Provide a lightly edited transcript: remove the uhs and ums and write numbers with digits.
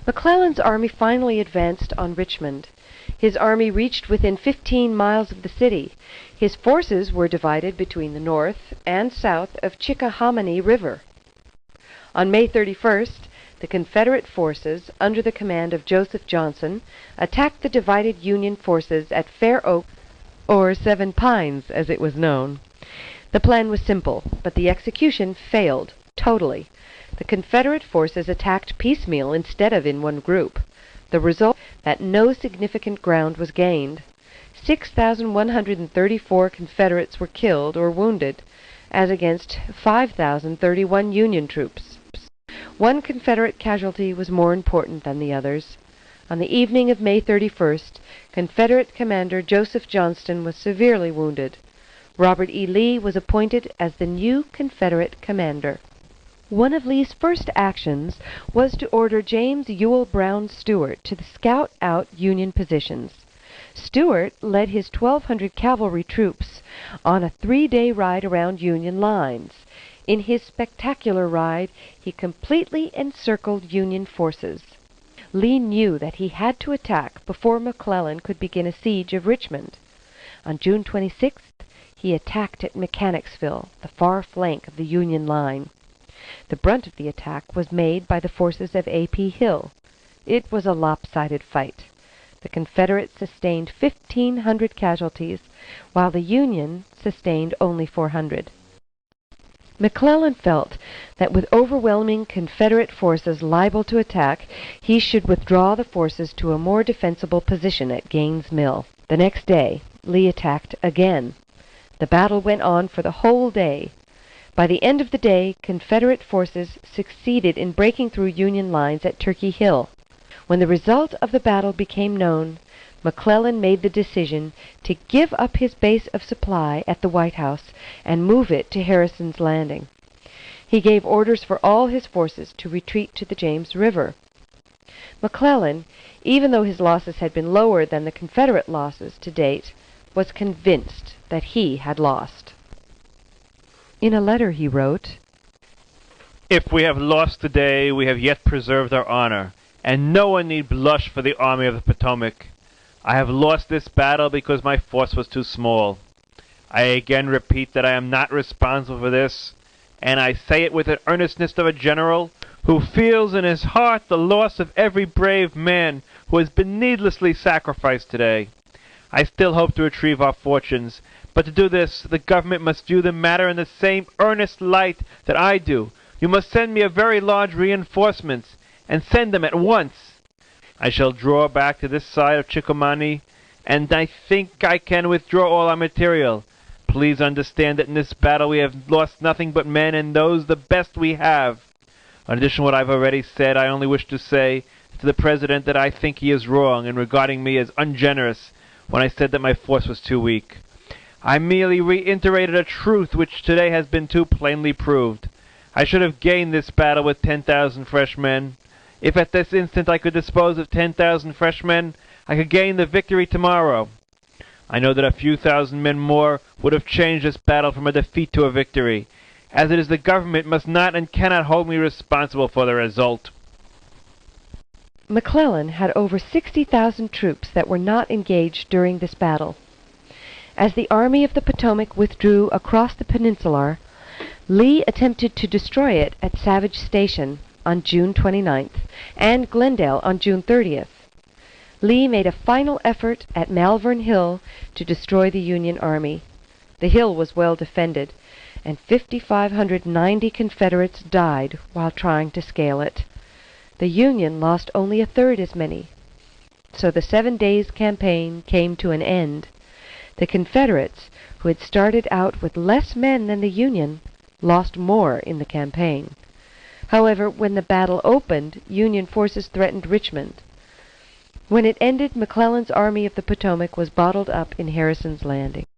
McClellan's army finally advanced on Richmond. His army reached within 15 miles of the city. His forces were divided between the north and south of Chickahominy River. On May 31st, the Confederate forces, under the command of Joseph Johnston, attacked the divided Union forces at Fair Oak, or Seven Pines as it was known. The plan was simple, but the execution failed totally. The Confederate forces attacked piecemeal instead of in one group. The result that no significant ground was gained. 6,134 Confederates were killed or wounded, as against 5,031 Union troops. One Confederate casualty was more important than the others. On the evening of May 31st, Confederate Commander Joseph Johnston was severely wounded. Robert E. Lee was appointed as the new Confederate commander. One of Lee's first actions was to order James Ewell Brown Stuart to scout out Union positions. Stuart led his 1,200 cavalry troops on a 3-day ride around Union lines. In his spectacular ride, he completely encircled Union forces. Lee knew that he had to attack before McClellan could begin a siege of Richmond. On June 26th, he attacked at Mechanicsville, the far flank of the Union line. The brunt of the attack was made by the forces of A.P. Hill. It was a lopsided fight. The Confederates sustained 1,500 casualties, while the Union sustained only 400. McClellan felt that with overwhelming Confederate forces liable to attack, he should withdraw the forces to a more defensible position at Gaines' Mill. The next day, Lee attacked again. The battle went on for the whole day. By the end of the day, Confederate forces succeeded in breaking through Union lines at Turkey Hill. When the result of the battle became known, McClellan made the decision to give up his base of supply at the White House and move it to Harrison's Landing. He gave orders for all his forces to retreat to the James River. McClellan, even though his losses had been lower than the Confederate losses to date, was convinced that he had lost. In a letter he wrote, "If we have lost today, we have yet preserved our honor, and no one need blush for the Army of the Potomac. I have lost this battle because my force was too small. I again repeat that I am not responsible for this, and I say it with the earnestness of a general who feels in his heart the loss of every brave man who has been needlessly sacrificed today. I still hope to retrieve our fortunes, but to do this, the government must view the matter in the same earnest light that I do. You must send me a very large reinforcements, and send them at once. I shall draw back to this side of Chickahominy, and I think I can withdraw all our material. Please understand that in this battle we have lost nothing but men, and those the best we have. In addition to what I've already said, I only wish to say to the President that I think he is wrong in regarding me as ungenerous when I said that my force was too weak. I merely reiterated a truth which today has been too plainly proved. I should have gained this battle with 10,000 fresh men. If at this instant I could dispose of 10,000 fresh men, I could gain the victory tomorrow. I know that a few thousand men more would have changed this battle from a defeat to a victory. As it is, the government must not and cannot hold me responsible for the result." McClellan had over 60,000 troops that were not engaged during this battle. As the Army of the Potomac withdrew across the peninsula, Lee attempted to destroy it at Savage Station on June 29th and Glendale on June 30th. Lee made a final effort at Malvern Hill to destroy the Union Army. The hill was well defended, and 5,590 Confederates died while trying to scale it. The Union lost only a third as many. So the 7 days campaign came to an end. The Confederates, who had started out with less men than the Union, lost more in the campaign. However, when the battle opened, Union forces threatened Richmond. When it ended, McClellan's Army of the Potomac was bottled up in Harrison's Landing.